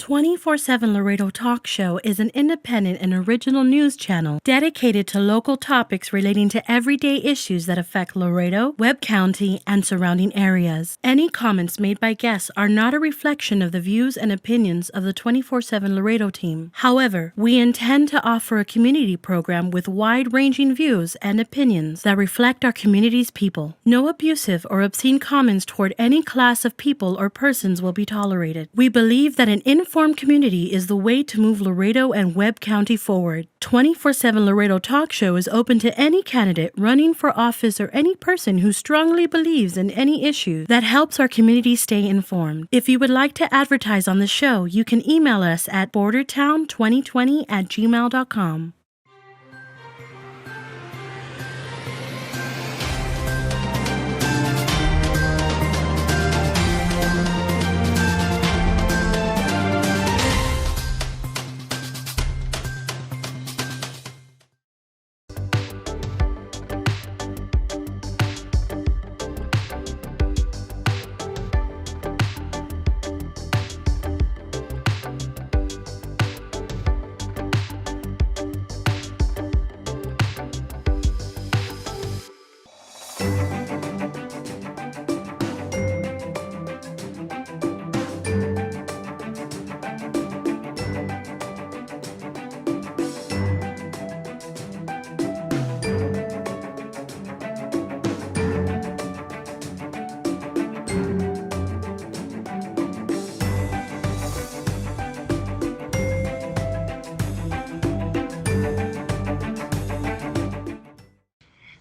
24/7 Laredo Talk Show is an independent and original news channel dedicated to local topics relating to everyday issues that affect Laredo, Webb County, and surrounding areas. Any comments made by guests are not a reflection of the views and opinions of the 24/7 Laredo team. However, we intend to offer a community program with wide-ranging views and opinions that reflect our community's people. No abusive or obscene comments toward any class of people or persons will be tolerated. We believe that an informed community is the way to move Laredo and Webb County forward. 24/7 Laredo Talk Show is open to any candidate running for office or any person who strongly believes in any issue that helps our community stay informed. If you would like to advertise on the show, you can email us at bordertown2020@gmail.com.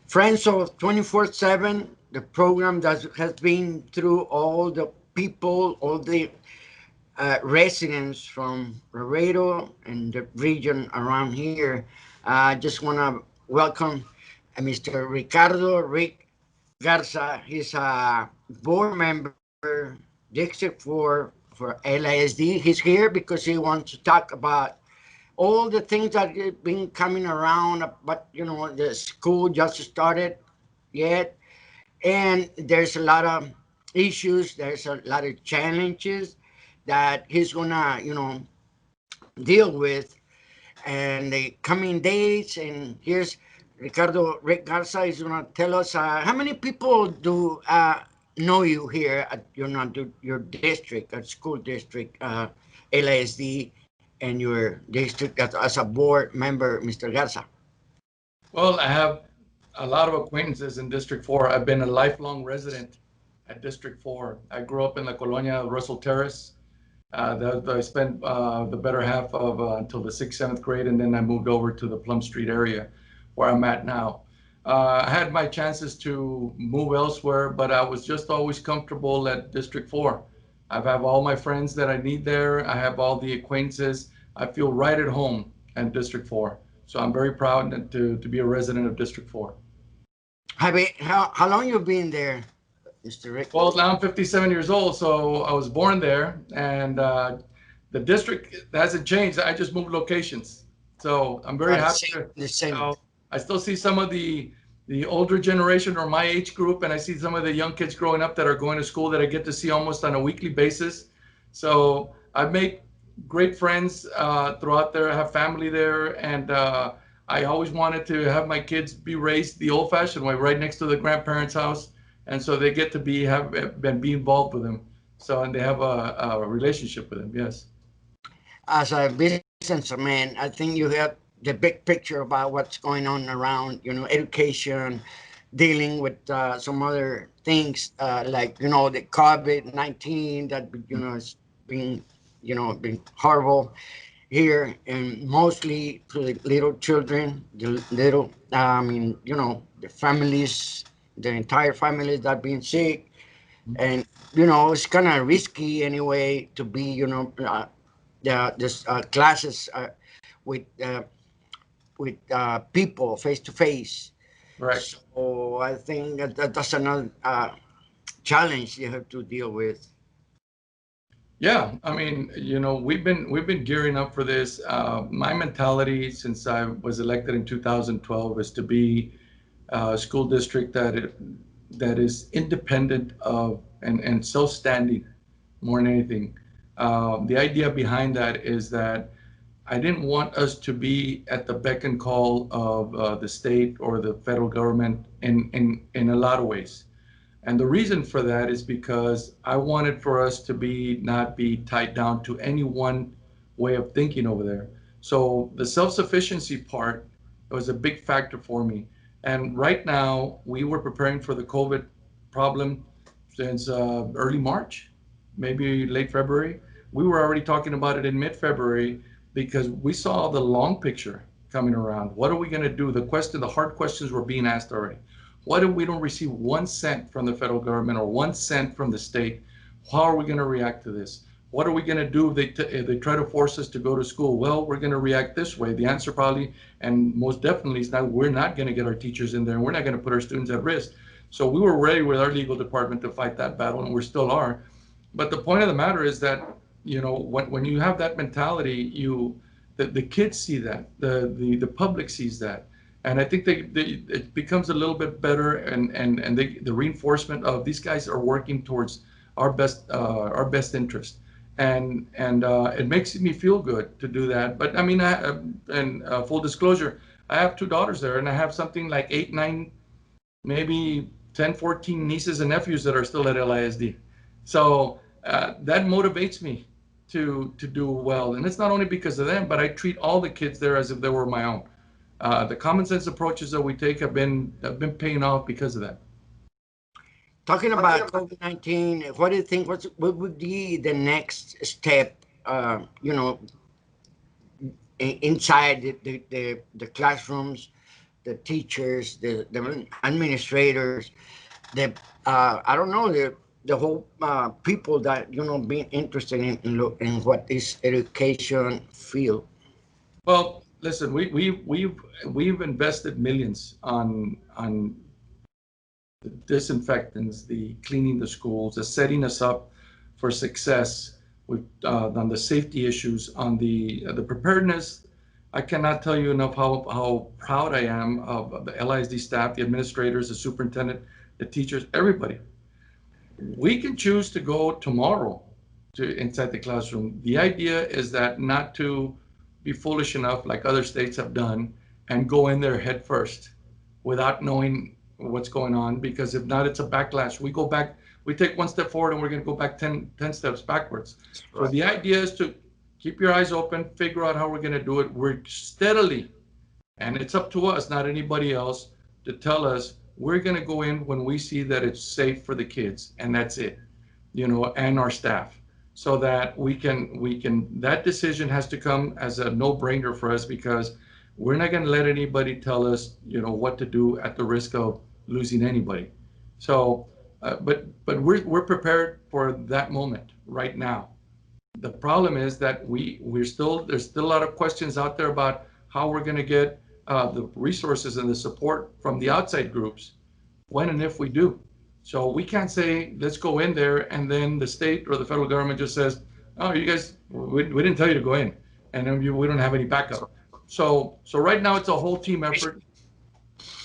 Friends of 24/7, the program that has been through all the people, all the residents from Laredo and the region around here. I just want to welcome Mr. Rick Garza. He's a board member, District 4 for LISD. He's here because he wants to talk about all the things that have been coming around, but the school just started yet, and there's a lot of issues, there's a lot of challenges that he's gonna deal with and the coming days. And here's Rick Garza is gonna tell us how many people do know you here at your district, at school district, LISD, and your district as a board member, Mr. Garza? Well, I have a lot of acquaintances in District 4. I've been a lifelong resident at District 4. I grew up in La Colonia, Russell Terrace. I spent the better half of until the 6th, 7th grade, and then I moved over to the Plum Street area where I'm at now. I had my chances to move elsewhere, but I was just always comfortable at District 4. I have all my friends that I need there. I have all the acquaintances. I feel right at home at District 4. So I'm very proud to be a resident of District 4. How long you been there, Mr. Rick? Well, now I'm 57 years old, so I was born there, and the district hasn't changed. I just moved locations. So I'm very happy. I still see some of the older generation or my age group, and I see some of the young kids growing up that are going to school that I get to see almost on a weekly basis. So I've made great friends throughout there. I have family there, and I always wanted to have my kids be raised the old-fashioned way, right next to the grandparents' house, and so they get to be involved with them. So, and they have a relationship with them. Yes. As a businessman, I think you have the big picture about what's going on around, education, dealing with some other things like the COVID-19 that has been horrible here, and mostly to the little children, the families, the entire families that been sick, and it's kind of risky anyway to be classes with people face to face. Right. So I think that's another challenge you have to deal with. Yeah, I mean, we've been gearing up for this. My mentality since I was elected in 2012 is to be a school district that is independent of and self-standing more than anything. The idea behind that is that I didn't want us to be at the beck and call of the state or the federal government in a lot of ways. And the reason for that is because I wanted for us to be not be tied down to any one way of thinking over there. So the self-sufficiency part was a big factor for me. And right now, we were preparing for the COVID problem since early March, maybe late February. We were already talking about it in mid-February because we saw the long picture coming around. What are we going to do? The hard questions were being asked already. What if we don't receive 1 cent from the federal government or 1 cent from the state? How are we going to react to this? What are we going to do if they try to force us to go to school? Well, we're going to react this way. The answer probably, and most definitely, is that we're not going to get our teachers in there, and we're not going to put our students at risk. So we were ready with our legal department to fight that battle, and we still are. But the point of the matter is that, when you have that mentality, the kids see that, the public sees that. And I think it becomes a little bit better, and the reinforcement of these guys are working towards our best interest, and it makes me feel good to do that. But I mean, full disclosure, I have 2 daughters there, and I have something like 8, 9, maybe 10, 14 nieces and nephews that are still at LISD. So that motivates me to do well, and it's not only because of them, but I treat all the kids there as if they were my own. The common sense approaches that we take have been paying off because of that. Talking about COVID-19, what do you think? What would be the next step? Inside the classrooms, the teachers, the administrators, I don't know, the whole people that being interested in what this education field. Well, listen, we've invested millions on the disinfectants, the cleaning the schools, the setting us up for success. We've on the safety issues, on the preparedness. I cannot tell you enough how proud I am of the LISD staff, the administrators, the superintendent, the teachers, everybody. We can choose to go tomorrow to inside the classroom. The idea is that not to be foolish enough, like other states have done, and go in there head first without knowing what's going on, because if not, it's a backlash. We go back, we take 1 step forward and we're going to go back 10 steps backwards. Right. So the idea is to keep your eyes open, figure out how we're going to do it. We're steadily, and it's up to us, not anybody else, to tell us we're going to go in when we see that it's safe for the kids, and that's it, and our staff. So that we can, that decision has to come as a no-brainer for us, because we're not going to let anybody tell us, what to do at the risk of losing anybody. So, but we're prepared for that moment right now. The problem is that there's still a lot of questions out there about how we're going to get the resources and the support from the outside groups when and if we do. So we can't say, let's go in there, and then the state or the federal government just says, oh, you guys, we didn't tell you to go in, and then we don't have any backup. So right now it's a whole team effort.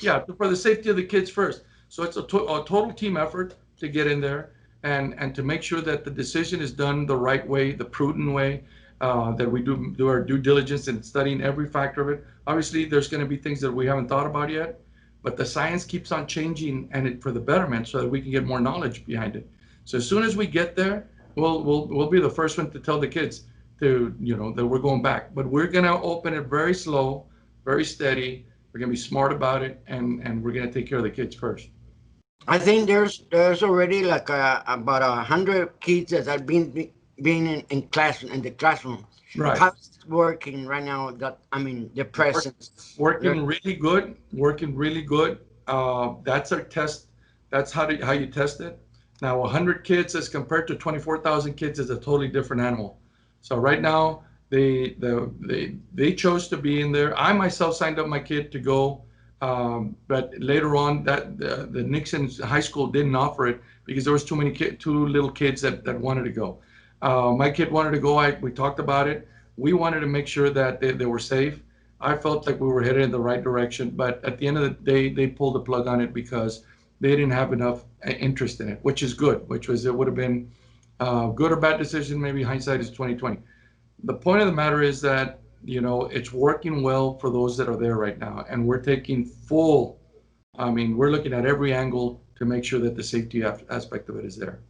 Yeah, for the safety of the kids first. So it's a total team effort to get in there and to make sure that the decision is done the right way, the prudent way, that we do our due diligence in studying every factor of it. Obviously, there's going to be things that we haven't thought about yet, but the science keeps on changing, and for the betterment, so that we can get more knowledge behind it. So as soon as we get there, we'll be the first one to tell the kids that we're going back. But we're going to open it very slow, very steady. We're going to be smart about it, and we're going to take care of the kids first. I think there's already like about 100 kids that have been in the classroom. Right. How's it working right now? The presence. Working really good. That's our test. That's how you test it. Now, 100 kids as compared to 24,000 kids is a totally different animal. So right now, they chose to be in there. I myself signed up my kid to go, but later on, that the Nixon High School didn't offer it because there was too little kids that wanted to go. My kid wanted to go. We talked about it. We wanted to make sure that they were safe. I felt like we were headed in the right direction, but at the end of the day, they pulled the plug on it because they didn't have enough interest in it, which is good. It would have been Good or bad decision, maybe hindsight is 2020. The point of the matter is that, it's working well for those that are there right now, and we're taking full. I mean, we're looking at every angle to make sure that the safety aspect of it is there.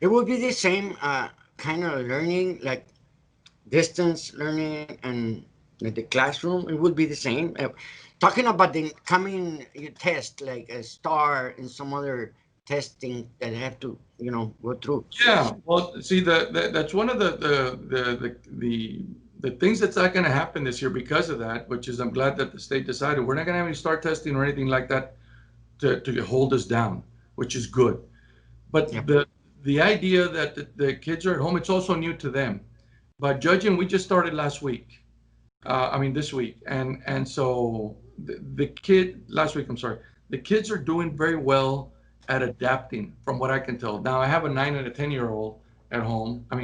It will be the same kind of learning, like distance learning and the classroom. It would be the same. Talking about the coming test, like a STAR and some other testing that have to, go through. Yeah, well, see, that's one of the things that's not going to happen this year because of that, which is I'm glad that the state decided we're not going to have any STAR testing or anything like that to hold us down, which is good. But Yep. the idea that the kids are at home, it's also new to them. But judging, we just started last week. This week, and so the kid last week. I'm sorry. The kids are doing very well at adapting, from what I can tell. Now I have a 9 and a 10-year-old at home. A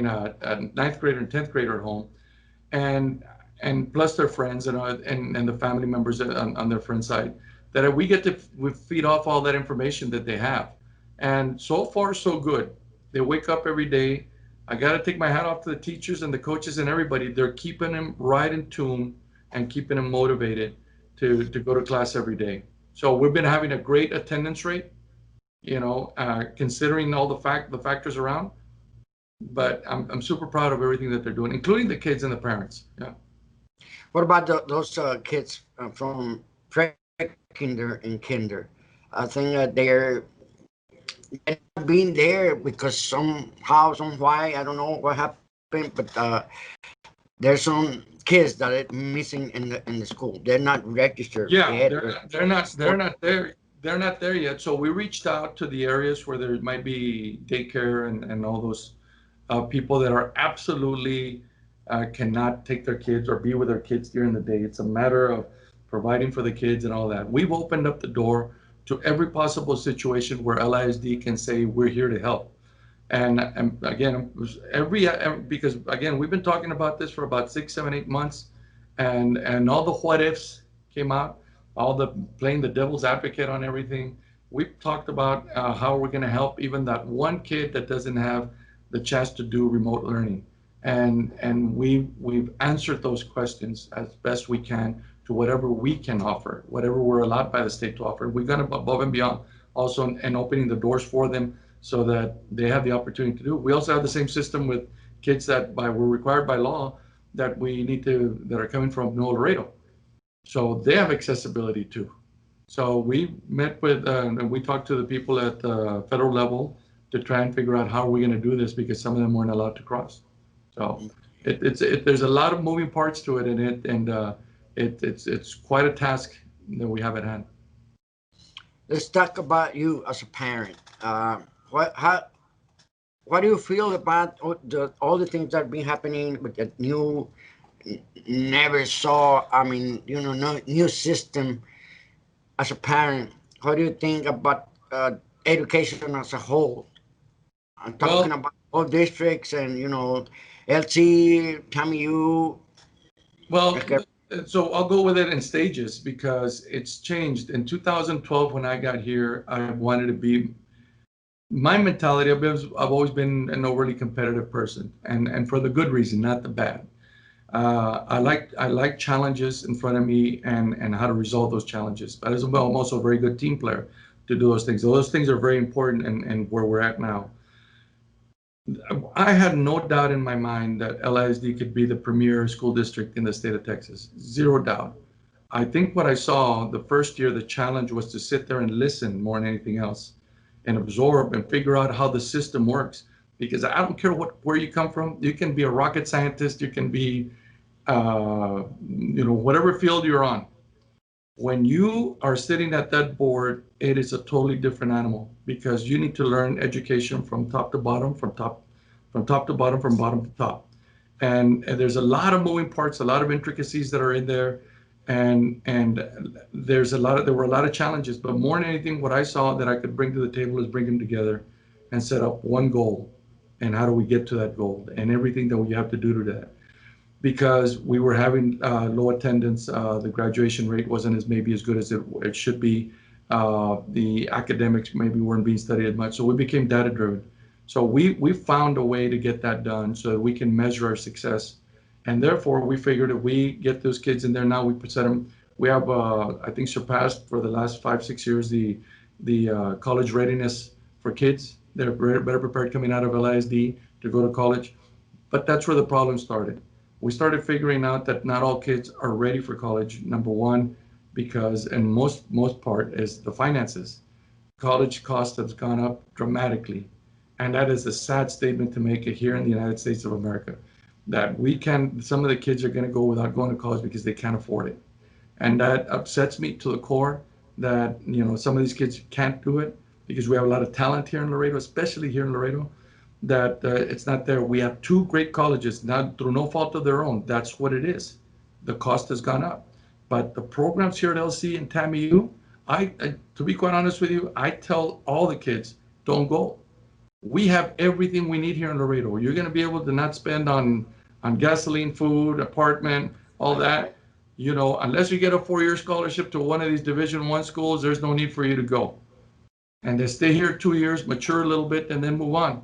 ninth grader and 10th grader at home, and plus their friends and the family members on their friend side, that we feed off all that information that they have, and so far so good. They wake up every day. I got to take my hat off to the teachers and the coaches and everybody. They're keeping them right in tune and keeping them motivated to go to class every day. So we've been having a great attendance rate, considering all the factors around. But I'm super proud of everything that they're doing, including the kids and the parents. Yeah. What about those kids from pre-kinder and kinder? I think they're not being there because somehow, some why, I don't know what happened, but there's some kids that are missing in the school. They're not registered Yeah, yet. they're not there yet. So we reached out to the areas where there might be daycare and all those people that are absolutely cannot take their kids or be with their kids during the day. It's a matter of providing for the kids and all that. We've opened up the door to every possible situation where LISD can say we're here to help. And again, because again, we've been talking about this for about 6, 7, 8 months, and all the what ifs came out, all the playing the devil's advocate on everything. We've talked about how we're going to help even that one kid that doesn't have the chance to do remote learning, and we've answered those questions as best we can to whatever we can offer, whatever we're allowed by the state to offer. We've gone above and beyond also in opening the doors for them so that they have the opportunity to do. We also have the same system with kids that we're required by law that are coming from Laredo. So they have accessibility too. So we met with, and we talked to the people at the federal level to try and figure out how we're going to do this because some of them weren't allowed to cross. So there's a lot of moving parts to it, it's quite a task that we have at hand. Let's talk about you as a parent. What do you feel about all the things that have been happening with the new, never saw, no, new system as a parent? How do you think about education as a whole? I'm talking about all districts and, LC, TAMU. Well, so I'll go with it in stages because it's changed. In 2012, when I got here, I wanted to be, my mentality, I've always been an overly competitive person, and for the good reason, not the bad. I like challenges in front of me and how to resolve those challenges. But as well, I'm also a very good team player to do those things. So those things are very important and where we're at now. I had no doubt in my mind that LISD could be the premier school district in the state of Texas. Zero doubt. I think what I saw the first year, the challenge was to sit there and listen more than anything else and absorb and figure out how the system works. Because I don't care where you come from. You can be a rocket scientist. You can be, whatever field you're on. When you are sitting at that board, it is a totally different animal because you need to learn education from top to bottom, from top to bottom, from bottom to top. And there's a lot of moving parts, a lot of intricacies that are in there. And there were a lot of challenges, but more than anything, what I saw that I could bring to the table is bring them together and set up one goal. And how do we get to that goal and everything that we have to do to that? Because we were having low attendance, the graduation rate wasn't maybe as good as it should be. The academics maybe weren't being studied as much. So we became data driven. So we found a way to get that done so that we can measure our success. And therefore, we figured if we get those kids in there now, we set them. We have, I think, surpassed for the last 5, 6 years the college readiness for kids. They're better prepared coming out of LISD to go to college. But that's where the problem started. We started figuring out that not all kids are ready for college. Number one, because and most part is the finances. College cost has gone up dramatically, and that is a sad statement to make it here in the United States of America. That some of the kids are going to go without going to college because they can't afford it, and that upsets me to the core. That some of these kids can't do it because we have a lot of talent here in Laredo, especially here in Laredo, that it's not there. We have two great colleges, not through no fault of their own. That's what it is. The cost has gone up. But the programs here at LC and TAMU, to be quite honest with you, I tell all the kids, don't go. We have everything we need here in Laredo. You're going to be able to not spend on gasoline, food, apartment, all that. Unless you get a 4-year scholarship to one of these Division I schools, there's no need for you to go. And they stay here 2 years, mature a little bit, and then move on.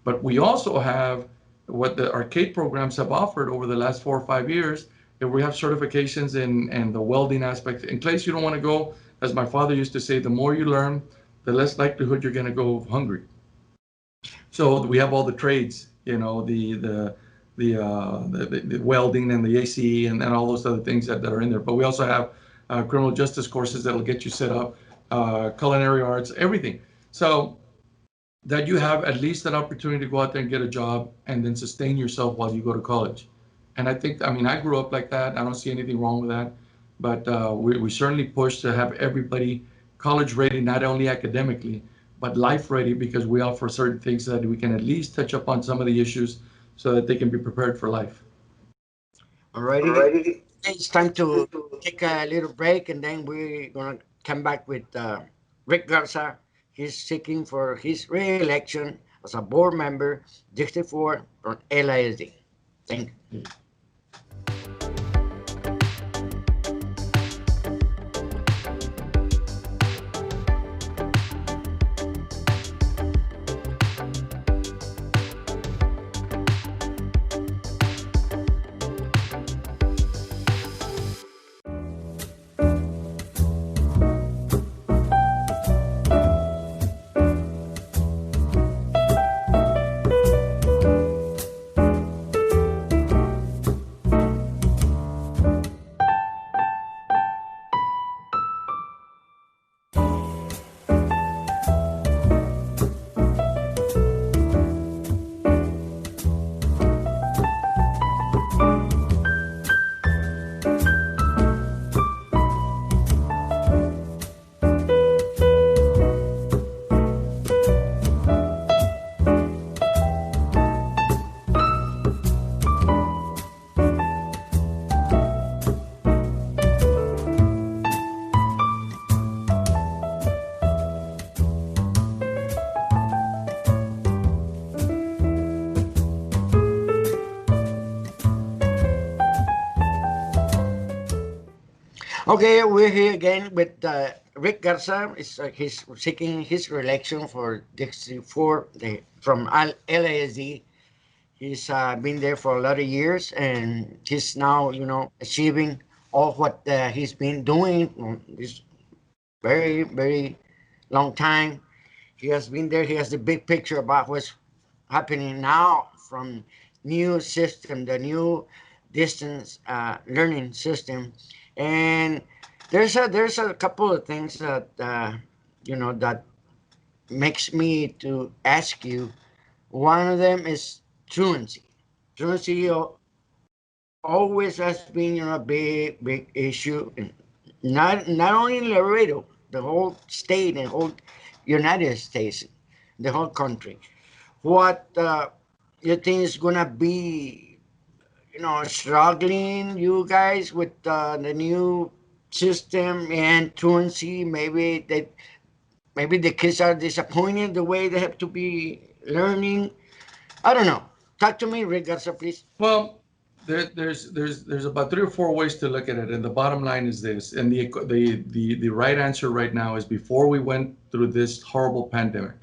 But we also have what the arcade programs have offered over the last 4 or 5 years. If we have certifications in the welding aspect, in case you don't want to go, as my father used to say, the more you learn, the less likelihood you're going to go hungry. So we have all the trades, the welding and the ACE and all those other things that are in there. But we also have criminal justice courses that'll get you set up, culinary arts, everything. So that you have at least an opportunity to go out there and get a job and then sustain yourself while you go to college. And I grew up like that. I don't see anything wrong with that. But we certainly push to have everybody college ready, not only academically, but life ready, because we offer certain things that we can at least touch up on some of the issues so that they can be prepared for life. Alrighty. It's time to take a little break, and then we're going to come back with Rick Garza. He's seeking for his re-election as a board member, District 4 from LISD. Thank you. Okay, we're here again with Rick Garza. He's seeking his re-election for District 4 from LASD. He's been there for a lot of years, and he's now, achieving all what he's been doing this very, very long time. He has been there. He has the big picture about what's happening now from new system, the new distance learning system. And there's a couple of things that that makes me to ask you. One of them is truancy. Truancy always has been a big issue, not only in Laredo, the whole state and whole United States, the whole country. What you think is gonna be? Struggling you guys with the new system and truancy. Maybe the kids are disappointed the way they have to be learning. I don't know. Talk to me, Rick Garza, please. Well, there's about 3 or 4 ways to look at it, and the bottom line is this. And the right answer right now is, before we went through this horrible pandemic,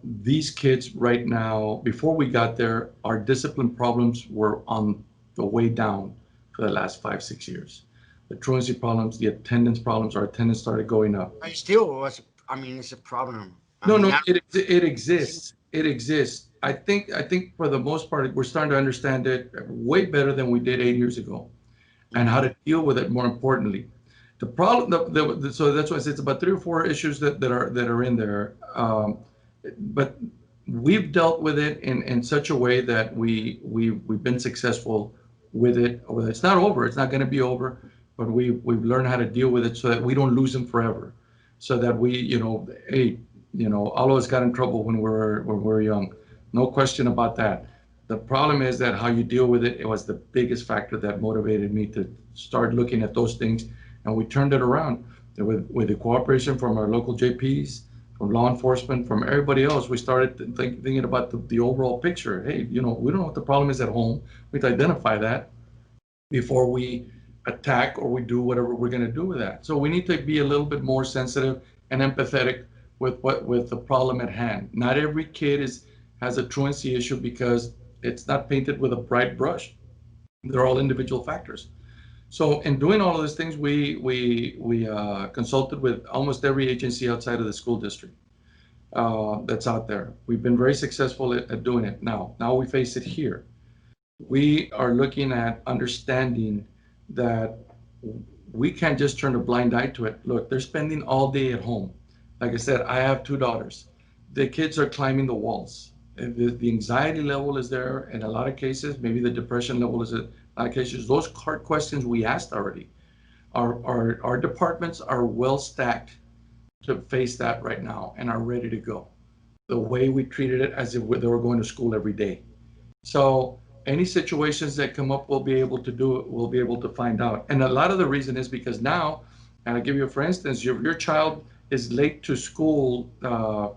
these kids right now, before we got there, our discipline problems were on the way down for the last 5, 6 years. The truancy problems, the attendance problems, our attendance started going up. I still was. I mean, it's a problem. I No, mean, no, now, it exists. It exists. I think for the most part, we're starting to understand it way better than we did 8 years ago, and how to deal with it. More importantly, the problem. So that's why I say it's about 3 or 4 issues that are in there. But we've dealt with it in such a way that we've been successful with it. It's not over. It's not going to be over, but we've learned how to deal with it so that we don't lose them forever. So that we, hey, all of us got in trouble when we were young. No question about that. The problem is that how you deal with it, it was the biggest factor that motivated me to start looking at those things, and we turned it around with the cooperation from our local JPs, from law enforcement, from everybody else. We started thinking about the overall picture. Hey, we don't know what the problem is at home. We have to identify that before we attack or we do whatever we're going to do with that. So we need to be a little bit more sensitive and empathetic with the problem at hand. Not every kid has a truancy issue because it's not painted with a bright brush. They're all individual factors. So in doing all of these things, we consulted with almost every agency outside of the school district that's out there. We've been very successful at doing it. Now we face it here. We are looking at understanding that we can't just turn a blind eye to it. Look, they're spending all day at home. Like I said, I have 2 daughters. The kids are climbing the walls. The anxiety level is there in a lot of cases. Maybe the depression level is in a lot of cases. Those hard questions we asked already. Our departments are well stacked to face that right now and are ready to go. The way we treated it as if they were going to school every day. So any situations that come up, we'll be able to do it. We'll be able to find out. And a lot of the reason is because now, and I'll give you, for instance, your child is late to school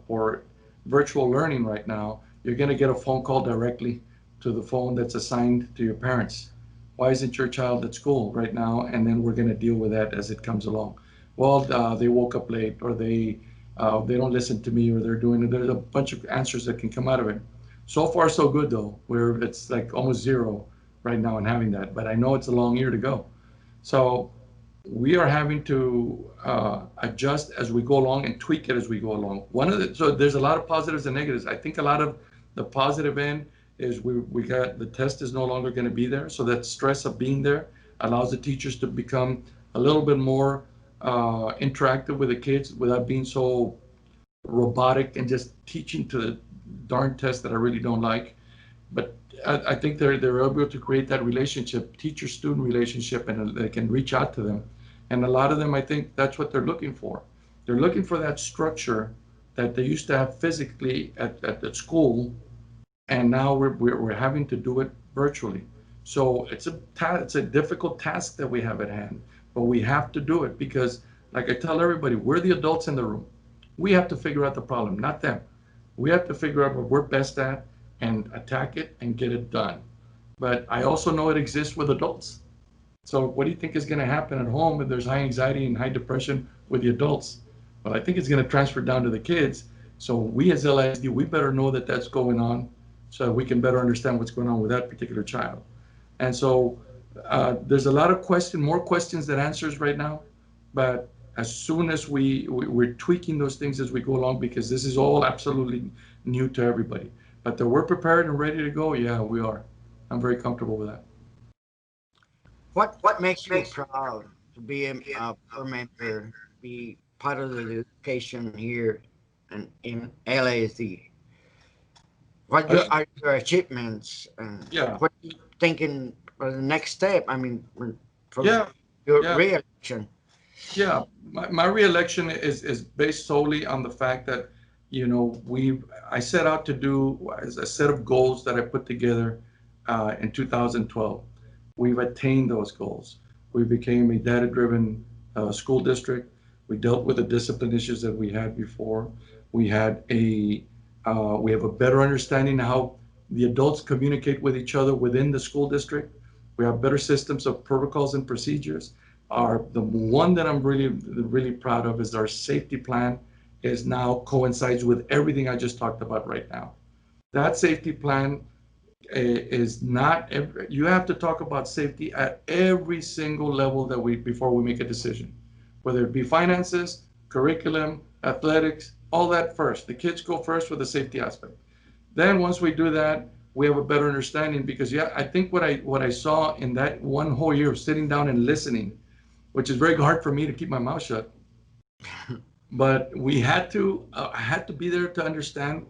for virtual learning right now. You're going to get a phone call directly to the phone that's assigned to your parents. Why isn't your child at school right now? And then we're going to deal with that as it comes along. Well, they woke up late, or they don't listen to me, or there's a bunch of answers that can come out of it. So far, so good, though, where it's like almost zero right now in having that. But I know it's a long year to go. So we are having to adjust as we go along and tweak it as we go along. So there's a lot of positives and negatives. I think a lot of the positive end is we got the test is no longer going to be there. So that stress of being there allows the teachers to become a little bit more interactive with the kids without being so robotic and just teaching to the darn test that I really don't like. But I think they're able to create that relationship, teacher-student relationship, and they can reach out to them. And a lot of them, I think that's what they're looking for. They're looking for that structure that they used to have physically at the school, and now we're having to do it virtually. So it's a difficult task that we have at hand, but we have to do it because, like I tell everybody, we're the adults in the room. We have to figure out the problem, not them. We have to figure out what we're best at and attack it and get it done. But I also know it exists with adults. So what do you think is going to happen at home if there's high anxiety and high depression with the adults? Well, I think it's going to transfer down to the kids. So we as LISD, we better know that that's going on so we can better understand what's going on with that particular child. And so there's a lot of more questions than answers right now. But as soon as we're tweaking those things as we go along, because this is all absolutely new to everybody. But that we're prepared and ready to go, yeah, we are. I'm very comfortable with that. What makes you proud to be a member, be part of the education here in LASD? What are your achievements? Yeah. What are you thinking for the next step? I mean, for Yeah. your Yeah. re-election. Yeah, my re-election is based solely on the fact that, I set out to do a set of goals that I put together in 2012. We've attained those goals. We became a data-driven school district. We dealt with the discipline issues that we had before. We have a better understanding of how the adults communicate with each other within the school district. We have better systems of protocols and procedures. The one that I'm really, really proud of is our safety plan is now coincides with everything I just talked about right now. That safety plan is not every, you have to talk about safety at every single level that we before we make a decision, whether it be finances, curriculum, athletics, all that first. The kids go first with the safety aspect. Then once we do that, we have a better understanding because yeah, I think what I saw in that one whole year of sitting down and listening, which is very hard for me to keep my mouth shut, but we had to I had to be there to understand.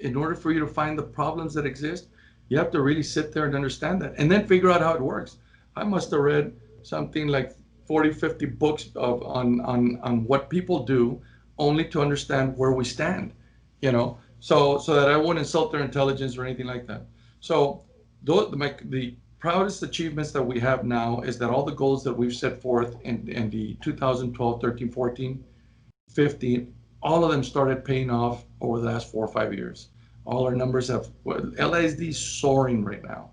In order for you to find the problems that exist, you have to really sit there and understand that and then figure out how it works. I must have read something like 40, 50 books on what people do only to understand where we stand, so that I won't insult their intelligence or anything like that. So the proudest achievements that we have now is that all the goals that we've set forth in the 2012, 13, 14, 15, all of them started paying off over the last 4 or 5 years. All our numbers have, LISD is soaring right now,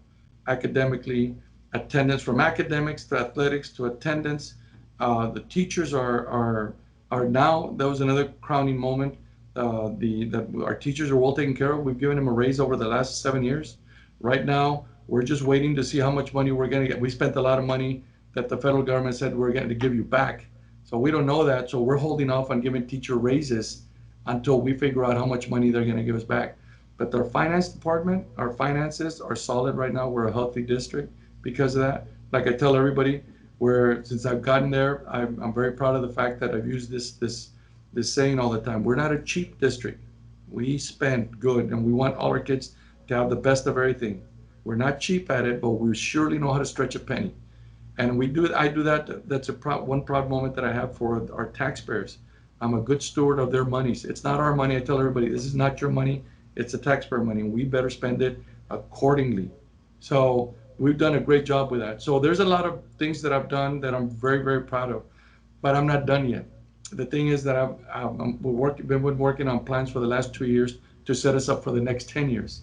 academically, attendance from academics to athletics to attendance. The teachers are now, that was another crowning moment. That our teachers are well taken care of. We've given them a raise over the last 7 years. Right now, we're just waiting to see how much money we're going to get. We spent a lot of money that the federal government said we're going to give you back. So we don't know that. So we're holding off on giving teacher raises until we figure out how much money they're going to give us back. But our finance department, our finances are solid right now. We're a healthy district because of that. Like I tell everybody, since I've gotten there, I'm very proud of the fact that I've used this saying all the time. We're not a cheap district. We spend good, and we want all our kids to have the best of everything. We're not cheap at it, but we surely know how to stretch a penny. And I do that. That's one proud moment that I have for our taxpayers. I'm a good steward of their monies. It's not our money. I tell everybody, this is not your money. It's the taxpayer money, and we better spend it accordingly. So we've done a great job with that. So there's a lot of things that I've done that I'm very, very proud of, but I'm not done yet. The thing is that we've been working on plans for the last 2 years to set us up for the next 10 years.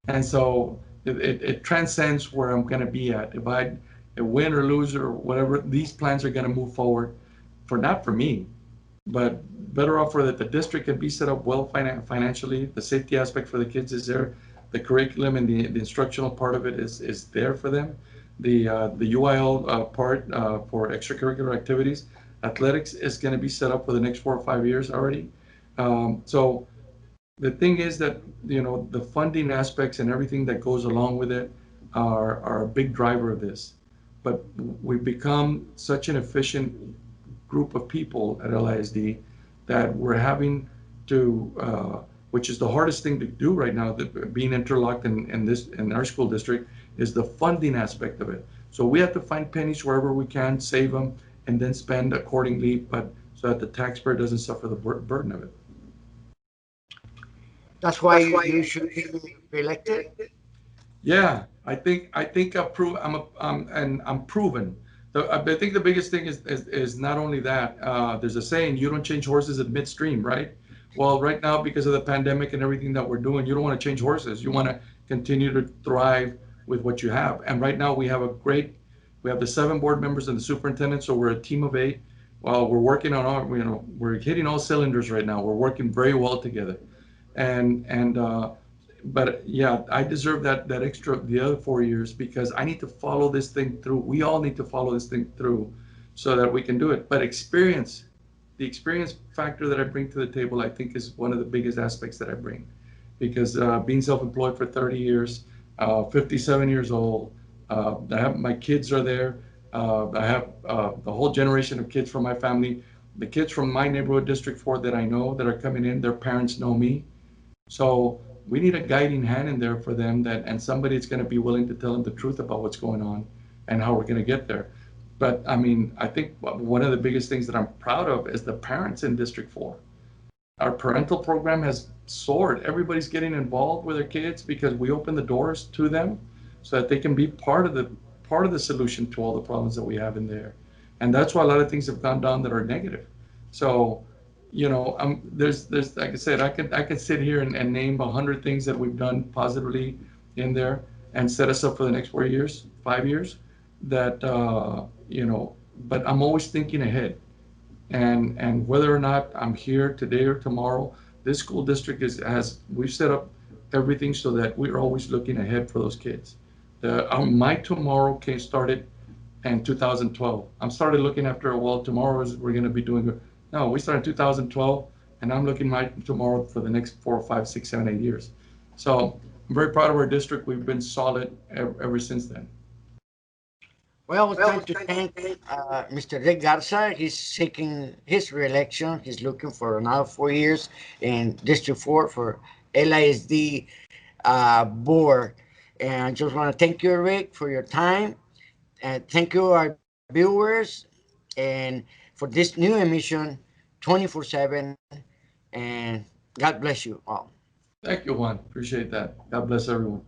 And so it transcends where I'm going to be at. If I win or lose or whatever, these plans are going to move forward not for me, but better off for that the district can be set up well financially. The safety aspect for the kids is there. The curriculum and the instructional part of it is there for them. The UIL part for extracurricular activities, athletics is going to be set up for the next 4 or 5 years already. So the thing is that the funding aspects and everything that goes along with it are a big driver of this. But we've become such an efficient group of people at LISD that we're having to, which is the hardest thing to do right now, being interlocked in our school district, is the funding aspect of it. So we have to find pennies wherever we can, save them, and then spend accordingly, but so that the taxpayer doesn't suffer the burden of it. That's why you should be reelected. Yeah, I think I'm proven. I think the biggest thing is not only that. There's a saying, you don't change horses at midstream, right? Well, right now, because of the pandemic and everything that we're doing, you don't want to change horses. You want to continue to thrive with what you have. And right now we have the 7 board members and the superintendent, so we're a team of 8. Well, we're working on we're hitting all cylinders right now. We're working very well together. But yeah, I deserve that extra, the other 4 years, because I need to follow this thing through. We all need to follow this thing through so that we can do it. But the experience factor that I bring to the table, I think, is one of the biggest aspects that I bring, because being self-employed for 30 years, 57 years old, my kids are there. I have the whole generation of kids from my family. The kids from my neighborhood, District 4, that I know that are coming in, their parents know me. So we need a guiding hand in there for them, and somebody that's going to be willing to tell them the truth about what's going on and how we're going to get there. But I mean, I think one of the biggest things that I'm proud of is the parents in District 4. Our parental program has soared. Everybody's getting involved with their kids because we open the doors to them so that they can be part of the solution to all the problems that we have in there. And that's why a lot of things have gone down that are negative. So there's like I said, I could sit here and name 100 things that we've done positively in there and set us up for the next 4 years, 5 years. But I'm always thinking ahead. And whether or not I'm here today or tomorrow, this school district we've set up everything so that we're always looking ahead for those kids. My tomorrow came started in 2012. I'm started looking after, well, tomorrow we're going to be doing. No, we started in 2012, and I'm looking my tomorrow for the next 4, 5, 6, 7, 8 years. So I'm very proud of our district. We've been solid ever since then. Well, it's time to thank Mr. Rick Garza. He's seeking his reelection. He's looking for another 4 years in District 4 for LISD board. And I just want to thank you, Rick, for your time. And thank you, our viewers, and for this new emission, 24/7. And God bless you all. Thank you, Juan. Appreciate that. God bless everyone.